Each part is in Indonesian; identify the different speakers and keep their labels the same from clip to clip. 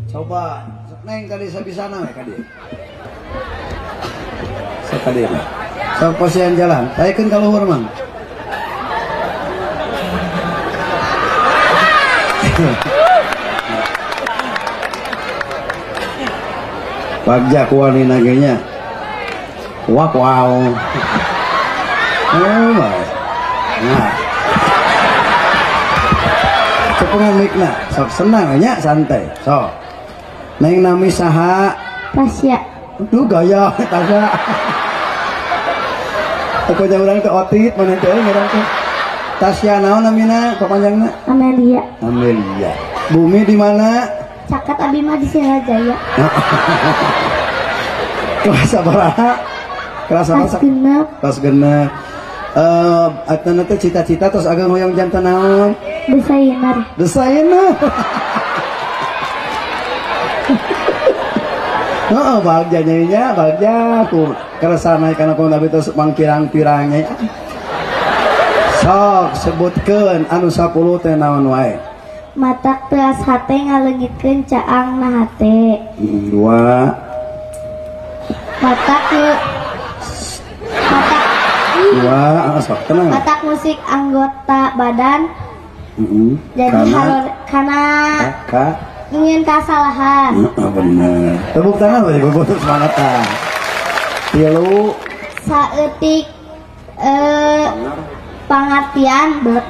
Speaker 1: Coba neng tadi sabisana we kadi. Sakadi. Sok posisian jalan. Taikeun ka luhur mang. Bagja kuani nagenya. Wow. Oh, my. Nah. Cepengan mikna, sok senang nya santai. Sok. Neng nami saha?
Speaker 2: Tasya.
Speaker 1: Duh gaya Tasya. Aku jauh urang teh otit mana teh ngarang teh. Tasya naon namina papanjangna?
Speaker 2: Amelia.
Speaker 1: Amelia. Bumi di mana?
Speaker 2: Cakat abi mah di Sirajaya.
Speaker 1: Kelas sabaraha? Kelas apa? Kelas genep. Atana teh cita-cita terus agak ngoyong jantan naon?
Speaker 2: Desainer.
Speaker 1: Desainer. Oh, bagja nya, bagja ku kerasa naik kana ku nabi terus mang pirang-pirangnya. Sok sebutkeun anu 10 teh naon wae.
Speaker 2: Matak teas hate ngaleungitkeun caang na hate.
Speaker 1: 2.
Speaker 2: Matak
Speaker 1: 2, sok tenang.
Speaker 2: Matak musik anggota badan. Jadi harus karena ingin kesalahan.
Speaker 1: Bener. Tepuk tangan bagi gue semangatan. 3.
Speaker 2: Saeutik pangartian bet.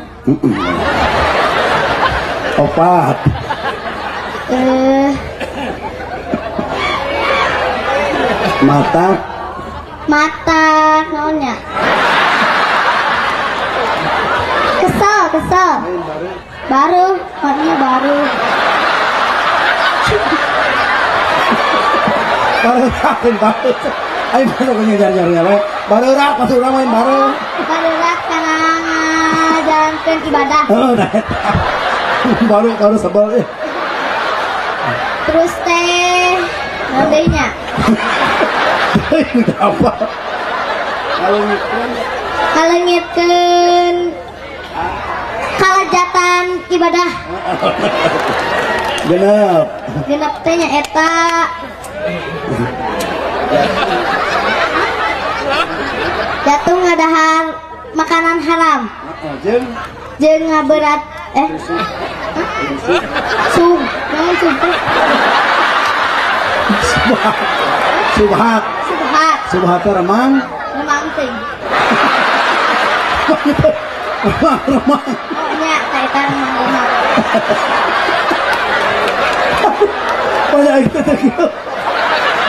Speaker 1: 4. Mata
Speaker 2: naonnya? Kesel. Baru, maknya baru.
Speaker 1: Baru. Ayo masuk ke jar-jarnya we. Baru rak masuk main baru.
Speaker 2: Baru rak karena ngajalankeun ibadah.
Speaker 1: Oh, dah. Baru sebel eh.
Speaker 2: Terus teh ngadenya.
Speaker 1: Apa?
Speaker 2: Kalengitkeun kalajatan ibadah. Genep teh nya eta. Jatuh ngadahar makanan haram. Jeung ngaberat naon
Speaker 1: Subhat remang
Speaker 2: teh.
Speaker 1: remang
Speaker 2: Nya eta remang.
Speaker 1: banyak kita teh.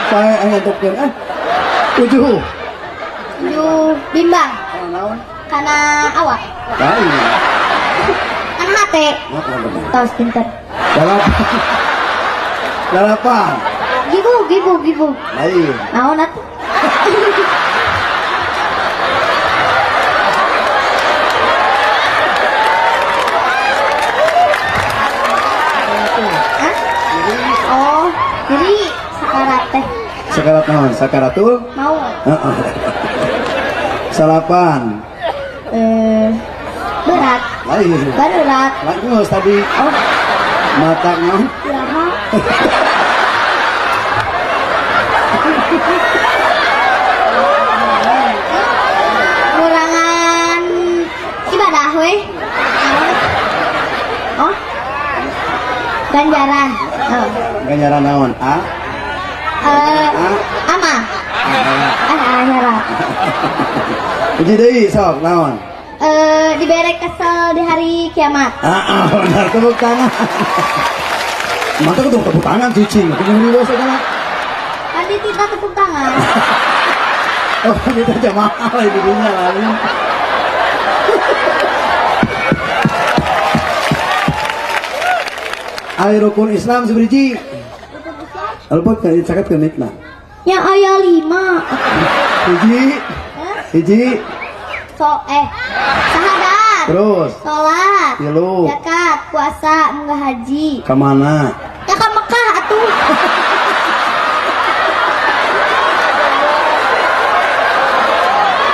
Speaker 1: Pae ngantukkeun 7
Speaker 2: bimbang. Kana awak.
Speaker 1: Lain.
Speaker 2: Kana hate. Tos pinter.
Speaker 1: 8.
Speaker 2: Gibu.
Speaker 1: Lain.
Speaker 2: Naon atuh? Oh, jadi sakarat teh.
Speaker 1: Sakarat naon? Sakaratul?
Speaker 2: Mau.
Speaker 1: Salapan.
Speaker 2: Berat.
Speaker 1: Lain.
Speaker 2: Berat.
Speaker 1: Lanjut tadi. Oh. Mata naon?
Speaker 2: Kumaha? Kurangan ibadah weh. Oh. Ganjaran.
Speaker 1: Ganjaran naon?
Speaker 2: Ama. Akhirat.
Speaker 1: Uji deui sok naon?
Speaker 2: Dibere kesel di hari kiamat.
Speaker 1: Benar tepuk tangan. Mata kudu tepuk tangan cicing. Kudu dulu segala.
Speaker 2: Tadi kita tepuk tangan.
Speaker 1: Oh, kita jamaah di dunia lain. Ari rukun Islam seberiji. Alpot ka caket ke mikna.
Speaker 2: Yang aya 5.
Speaker 1: Hiji.
Speaker 2: Sahadat.
Speaker 1: Terus.
Speaker 2: Salat.
Speaker 1: 3.
Speaker 2: Zakat, puasa, munggah haji.
Speaker 1: Kemana?
Speaker 2: Ya ka Mekah atuh.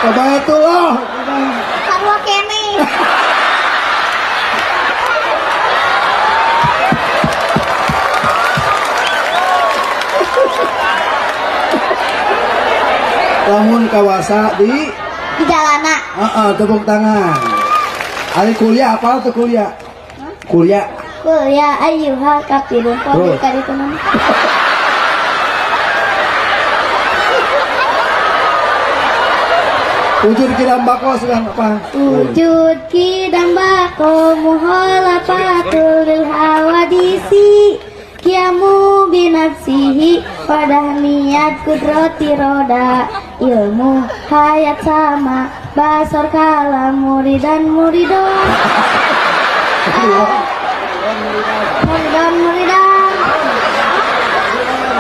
Speaker 1: Ka Baitullah.
Speaker 2: Sarua kene.
Speaker 1: lamun kawasa di
Speaker 2: jalana.
Speaker 1: tepuk tangan. Ari kuliah apa tuh kuliah? Kuliah.
Speaker 2: Kuliah ayyuhal kafirun. Kalau kali itu nama.
Speaker 1: Wujud kidam bako sedang apa?
Speaker 2: Wujud kidam bako muhalafatul lil hawadisi kiamu binafsihi pada niat kudrati roda ilmu hayat sama basor kalam muridan muridon muridan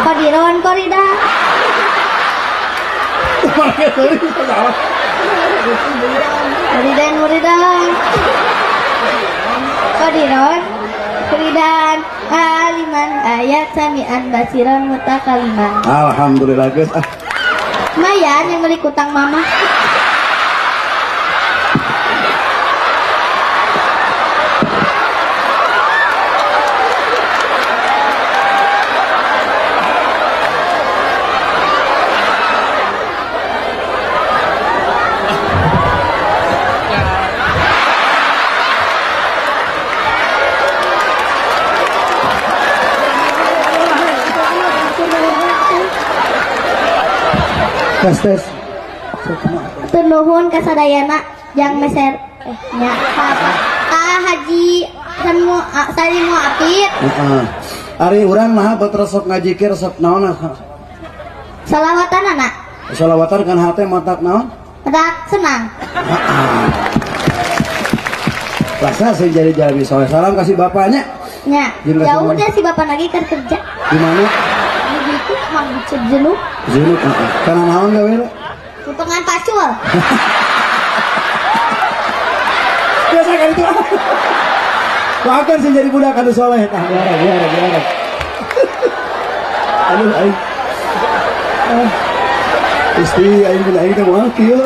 Speaker 2: kodiron koridan muridan kodiron koridan aliman ayat samian basiran mutakaliman.
Speaker 1: Alhamdulillah guys.
Speaker 2: Mayan yang beli kutang mama.
Speaker 1: Tes.
Speaker 2: Nuhun kasadayana yang meser nya haji salimu apit.
Speaker 1: Ari urang nah betresok ngajikir resep naon?
Speaker 2: Salawatan anak.
Speaker 1: Salawatan kan hate matak naon?
Speaker 2: Matak senang.
Speaker 1: Rasa saya jadi jalmi soleh. Salam kasih bapaknya.
Speaker 2: Nya. Ya udah si bapak lagi kan kerja.
Speaker 1: Di mana?
Speaker 2: Itu mang jenuh.
Speaker 1: Jenuh. Karena naon gawe?
Speaker 2: Potongan pacul.
Speaker 1: Biasa kan itu. Bahkan sih jadi budak anu soleh. Biara. Aduh, aing. Istri aing bilang aing teh moal kieu.